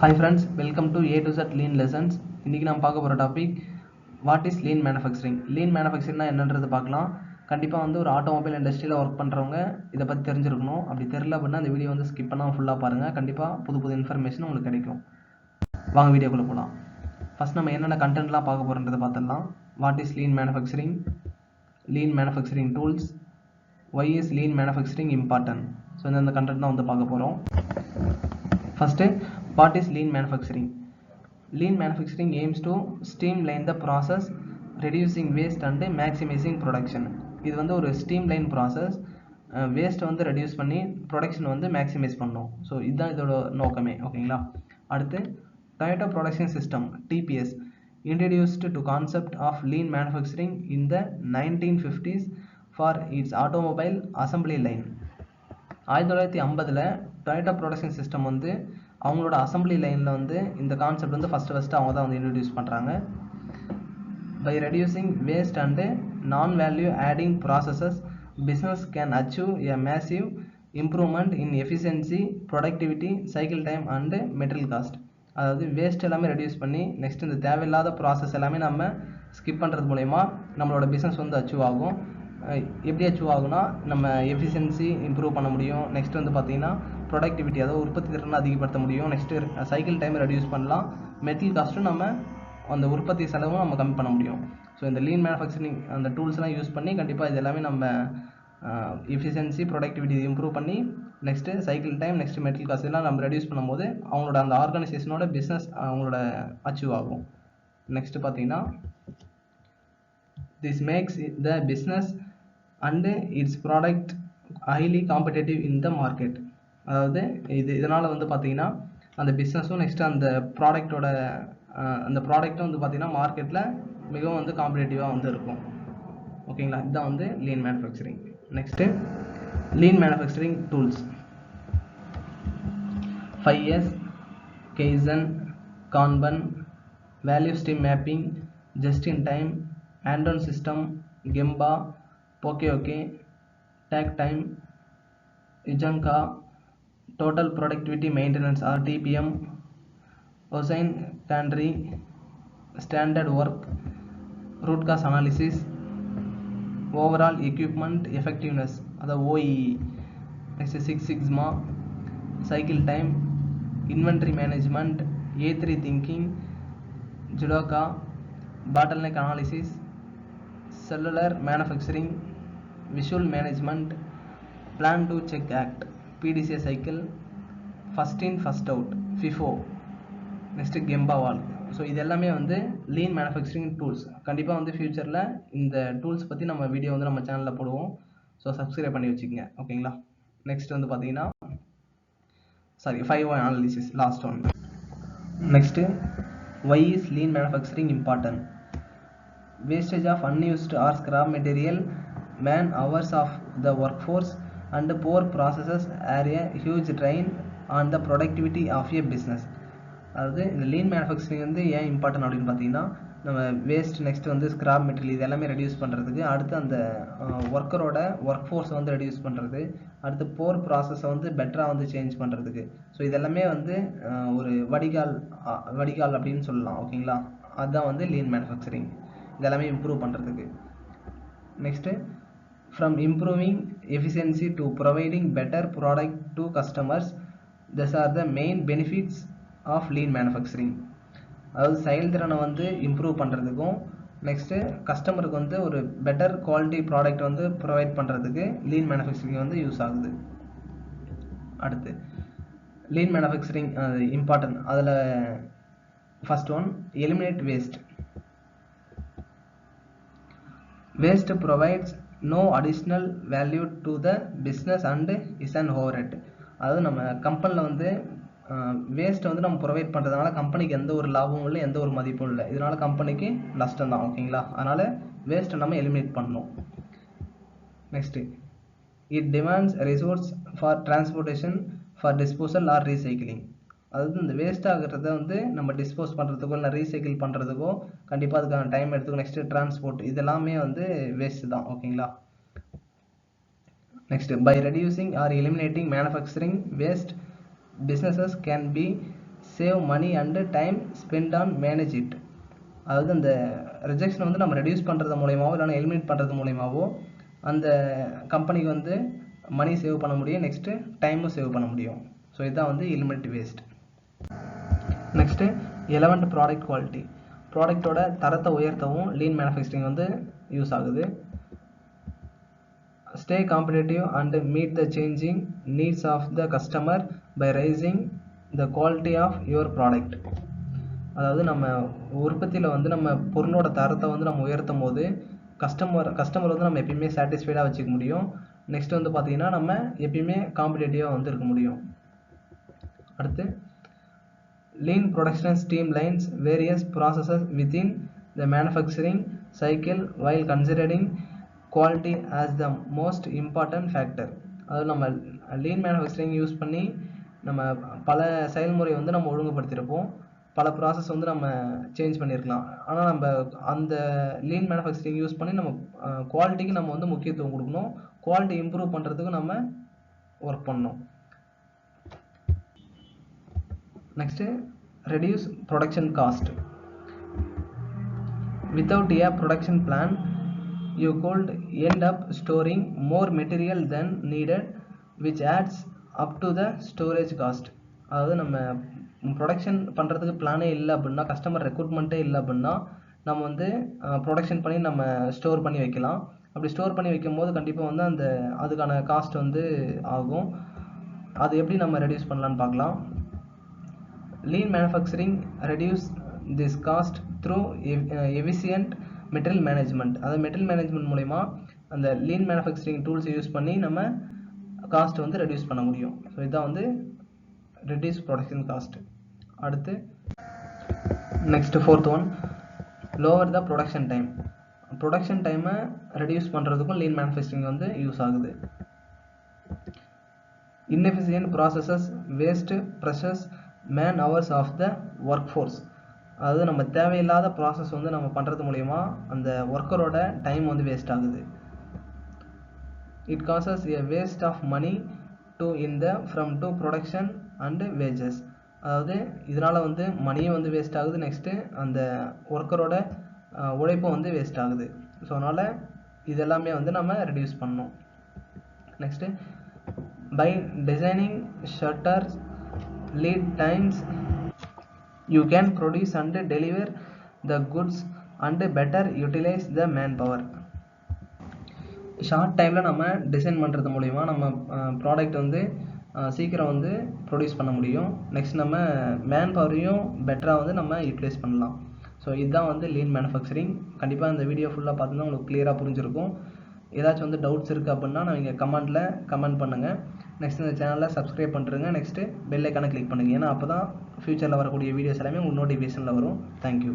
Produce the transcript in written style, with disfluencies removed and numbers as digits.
Hi friends, welcome to A to Z Lean Lessons. இன்னைக்கு நாம் பார்க்க போகிற topic what is lean manufacturing. Lean மேனுஃபேக்சரிங்னா என்னன்றது பார்க்கலாம். கண்டிப்பாக வந்து ஒரு ஆட்டோமொபைல் இண்டஸ்ட்ரியில் ஒர்க் பண்ணுறவங்க இதை பற்றி தெரிஞ்சிருக்கணும். அப்படி தெரியல அப்படின்னா இந்த வீடியோ வந்து ஸ்கிப் பண்ணாமல் ஃபுல்லாக பாருங்கள். கண்டிப்பாக புது இன்ஃபர்மேஷன் உங்களுக்கு கிடைக்கும். வாங்க வீடியோக்குள்ளே போகலாம். ஃபஸ்ட் நம்ம என்னென்ன கண்டென்ட்லாம் பார்க்க போகிறோன்றதை பார்த்துடலாம். What is lean manufacturing, lean manufacturing tools, why is lean manufacturing important. So இந்த கண்டென்ட் தான் வந்து பார்க்க போகிறோம். First, what is lean manufacturing? Lean manufacturing aims to streamline the process, reducing waste and maximizing production. இது வந்து ஒரு streamline process, waste வந்து reduce பண்ணி production வந்து maximize பண்ணும். ஸோ இதுதான் இதோட நோக்கமே. ஓகேங்களா. அடுத்து Toyota Production System TPS introduced to concept of lean manufacturing in the 1950s for its automobile assembly line. 1950 Toyota production system வந்து அவங்களோட அசம்பிளி லைனில் வந்து இந்த கான்செப்ட் வந்து ஃபஸ்ட்டு அவங்க தான் வந்து இன்ட்ரடியூஸ் பண்ணுறாங்க. பை ரெடியூசிங் வேஸ்ட் அண்டு நான் value adding processes business can achieve a massive improvement in efficiency, productivity, cycle time and material cost. அதாவது வேஸ்ட் எல்லாமே ரெடியூஸ் பண்ணி நெக்ஸ்ட் இந்த தேவையில்லாத ப்ராசஸ் எல்லாமே நம்ம ஸ்கிப் பண்ணுறது மூலயமா நம்மளோட பிஸ்னஸ் வந்து அச்சீவ் ஆகும். எப்படி அச்சீவ் ஆகுனா நம்ம எஃபிஷியன்சி இம்ப்ரூவ் பண்ண முடியும். நெக்ஸ்ட் வந்து பார்த்திங்கன்னா ப்ரொடக்டிவிட்டி, அதாவது உற்பத்தி திறனை அதிகப்படுத்த முடியும். நெக்ஸ்ட்டு சைக்கிள் டைம் ரெடியூஸ் பண்ணலாம். மெட்டீரியல் காஸ்ட்டும் நம்ம அந்த உற்பத்தி செலவும் நம்ம கம்மி பண்ண முடியும். ஸோ இந்த லீன் மேனுஃபேக்சரிங் அந்த டூல்ஸ்லாம் யூஸ் பண்ணி கண்டிப்பாக இது எல்லாமே நம்ம எஃபிஷியன்சி, ப்ரொடக்டிவிட்டி இம்ப்ரூவ் பண்ணி next cycle time, next material cost எல்லாம் நம்ம ரெடியூஸ் பண்ணும்போது அவங்களோட அந்த ஆர்கனைசேஷனோட பிஸ்னஸ் அவங்களோட அச்சீவ் ஆகும். நெக்ஸ்ட்டு பார்த்தீங்கன்னா this makes the business and its product highly competitive in the market. அதாவது இதனால் வந்து பார்த்தீங்கன்னா அந்த பிஸ்னஸும் நெக்ஸ்ட்டு அந்த ப்ராடக்டோட அந்த ப்ராடக்ட்டும் வந்து பார்த்தீங்கன்னா மார்க்கெட்டில் மிகவும் வந்து காம்படிட்டிவாக வந்து இருக்கும். ஓகேங்களா. இதுதான் வந்து lean manufacturing. Next lean manufacturing tools 5S, Kaizen, Kanban, value stream mapping, just in time, Andon system, Gemba, Pokeoke, Tag time, Ijanka, Total Productivity Maintenance or TPM, Hossein Tandri, Standard Work, Root Cause Analysis, Overall Equipment Effectiveness, the OEE, next Six Sigma, Cycle Time, Inventory Management, A3 Thinking, Judoka, Bottleneck Analysis, Cellular Manufacturing, Visual Management, Plan to Check Act, PDCA Cycle, First In First Out, FIFO, next Gemba Wall. So இது எல்லாமே வந்து lean manufacturing tools. கண்டிப்பாக வந்து ஃபியூச்சரில் இந்த tools பற்றி நம்ம video வந்து நம்ம சேனலில் போடுவோம். ஸோ சப்ஸ்கிரைப் பண்ணி வச்சுக்கோங்க. ஓகேங்களா. நெக்ஸ்ட் வந்து பார்த்தீங்கன்னா 5O analysis, last one. Next why is lean manufacturing important. Wastage of unused or scrap material, man hours of the workforce and poor processes are a huge drain on the productivity of a business. அதாவது இந்த lean manufacturing வந்து ஏன் important அப்படின்னு பார்த்தீங்கன்னா நம்ம waste, next வந்து scrap material இது எல்லாமே ரெடியூஸ் பண்ணுறதுக்கு, அடுத்து அந்த ஒர்க்கரோட ஒர்க் ஃபோர்ஸை வந்து ரெடியூஸ் பண்ணுறது, அடுத்து போர் ப்ராசஸை வந்து பெட்டராக வந்து சேஞ்ச் பண்ணுறதுக்கு. ஸோ இதெல்லாமே வந்து ஒரு வடிகால் அப்படின்னு சொல்லலாம். ஓகேங்களா. அதுதான் வந்து லீன் மேனுஃபேக்சரிங். இதெல்லாமே இம்ப்ரூவ் பண்ணுறதுக்கு. Next from improving efficiency to providing better product to customers, this are the main benefits of lean manufacturing. அதாவது செயல்திறனை வந்து இம்ப்ரூவ் பண்ணுறதுக்கும் நெக்ஸ்ட்டு கஸ்டமருக்கு வந்து ஒரு பெட்டர் குவாலிட்டி ப்ராடக்ட் வந்து ப்ரொவைட் பண்ணுறதுக்கு லீன் மேனுஃபேக்சரிங் வந்து யூஸ் ஆகுது. அடுத்து லீன் மேனுஃபேக்சரிங் இம்பார்ட்டன்ட். அதில் first one, eliminate waste. Waste provides no additional value to the business and is an overhead. அதாவது நம்ம கம்பெனியில் வந்து வேஸ்ட்டை வந்து நம்ம ப்ரொவைட் பண்ணுறதுனால கம்பெனிக்கு எந்த ஒரு லாபமும் இல்லை, எந்த ஒரு மதிப்பும் இல்லை. இதனால் கம்பெனிக்கு நஷ்டம் தான். ஓகேங்களா. அதனால் வேஸ்ட்டை நம்ம எலிமினேட் பண்ணணும். Next it demands resource for transportation, for disposal or recycling. அதாவது இந்த வேஸ்ட் ஆகிறத வந்து நம்ம டிஸ்போஸ் பண்ணுறதுக்கோ இல்லை ரீசைக்கிள் பண்ணுறதுக்கோ கண்டிப்பாக அதுக்கான டைம் எடுத்துக்கும். நெக்ஸ்ட்டு டிரான்ஸ்போர்ட் இதெல்லாமே வந்து வேஸ்ட் தான். ஓகேங்களா. Next by reducing or eliminating manufacturing waste, businesses can be save money and time spend on manage it. அதாவது அந்த ரிஜெக்ஷனை வந்து நம்ம ரெடியூஸ் பண்ணுறது மூலயமாவோ இல்லைனா எலிமினேட் பண்ணுறது மூலயமாவோ அந்த கம்பெனிக்கு வந்து மணி சேவ் பண்ண முடியும், நெக்ஸ்ட்டு டைமும் சேவ் பண்ண முடியும். ஸோ இதுதான் வந்து eliminate waste. Next 11th product quality. ப்ராடக்டோட தரத்தை உயர்த்தவும் லீன் மேனுஃபேக்சரிங் வந்து யூஸ் ஆகுது. Stay competitive and meet the changing needs of the customer by raising the quality of your product. அதாவது நம்ம உற்பத்தியில் வந்து நம்ம பொருளோட தரத்தை வந்து நம்ம உயர்த்தும் போது கஸ்டமர் வந்து நம்ம எப்பயுமே சாட்டிஸ்ஃபைடாக வச்சுக்க முடியும். நெக்ஸ்ட் வந்து பார்த்தீங்கன்னா நம்ம எப்பயுமே காம்படிட்டிவாக வந்து இருக்க முடியும். அடுத்து lean production streamlines various processes within the manufacturing cycle while considering quality as the most important factor. அதாவது நம்ம லீன் மேனுஃபேக்சரிங் யூஸ் பண்ணி நம்ம பல செயல்முறை வந்து நம்ம ஒழுங்குபடுத்தியிருப்போம், பல ப்ராசஸ் வந்து நம்ம சேஞ்ச் பண்ணியிருக்கலாம். ஆனால் நம்ம அந்த லீன் மேனுஃபேக்சரிங் யூஸ் பண்ணி நம்ம குவாலிட்டிக்கு நம்ம வந்து முக்கியத்துவம் கொடுக்கணும், குவாலிட்டி இம்ப்ரூவ் பண்ணுறதுக்கு நம்ம ஒர்க் பண்ணணும். Next reduce production cost. Without a production plan you could end up storing more material than needed which adds up to the storage cost. அதாவது நம்ம ப்ரொடக்ஷன் பண்ணுறதுக்கு பிளானே இல்லை அப்படின்னா, கஸ்டமர் ரெக்ரூட்மெண்ட்டே இல்லை அப்படின்னா நம்ம வந்து ப்ரொடக்ஷன் பண்ணி நம்ம ஸ்டோர் பண்ணி வைக்கலாம். அப்படி ஸ்டோர் பண்ணி வைக்கும் போது கண்டிப்பாக வந்து அந்த அதுக்கான காஸ்ட் வந்து ஆகும். அது எப்படி நம்ம ரெடியூஸ் பண்ணலான்னு பார்க்கலாம். Lean manufacturing reduce this cost through efficient material management. அதாவது மெட்டீரியல் மேனேஜ்மெண்ட் மூலமா அந்த லீன் மேனுஃபேக்சரிங் டூல்ஸ் யூஸ் பண்ணி நம்ம காஸ்ட் வந்து ரெடியூஸ் பண்ண முடியும். ஸோ இதான் வந்து ரெடியூஸ் ப்ரொடக்ஷன் காஸ்ட். அடுத்து next 4th one, lower the production time. Production டைமை ரெடியூஸ் பண்ணுறதுக்கும் லீன் மேனுஃபேக்சரிங் வந்து யூஸ் ஆகுது. inefficient processes waste precious man hours of the workforce. அதாவது நம்ம தேவையில்லாத ப்ராசஸ் வந்து நம்ம பண்ணுறது மூலயமா அந்த ஒர்க்கரோட டைம் வந்து வேஸ்ட் ஆகுது. It causes a waste of money to in the from to production and wages. அதாவது இதனால் வந்து மணியும் வந்து வேஸ்ட் ஆகுது, நெக்ஸ்ட்டு அந்த ஒர்க்கரோட உழைப்பும் வந்து வேஸ்ட் ஆகுது. ஸோ அதனால் இதெல்லாமே வந்து நம்ம ரெடியூஸ் பண்ணணும். Next by designing shorter lead times you can produce and deliver the goods and better utilize the manpower. Short டைமில் நம்ம டிசைன் பண்ணுறது மூலிமா நம்ம ப்ராடக்ட் வந்து சீக்கிரம் வந்து ப்ரொடியூஸ் பண்ண முடியும். நெக்ஸ்ட் நம்ம மேன் பவரையும் பெட்டராக வந்து நம்ம யூட்டிலைஸ் பண்ணலாம். ஸோ இதுதான் வந்து லீன் மேனுஃபேக்சரிங். கண்டிப்பாக இந்த வீடியோ ஃபுல்லாக பார்த்தீங்கன்னா உங்களுக்கு கிளியராக புரிஞ்சிருக்கும். ஏதாச்சும் வந்து டவுட்ஸ் இருக்குது அப்படின்னா நீங்கள் கமெண்ட்டில் கமெண்ட் பண்ணுங்கள். நெக்ஸ்ட் இந்த சேனலில் சப்ஸ்கிரைப் பண்ணுறங்க, நெக்ஸ்ட்டு பெல் ஐக்கானை கிளிக் பண்ணுங்கள். ஏன்னா அப்போ தான் ஃப்யூச்சரில் வரக்கூடிய வீடியோஸ் எல்லாமே உங்களுக்கு நோட்டிஃபிகேஷனில் வரும். தேங்க்யூ.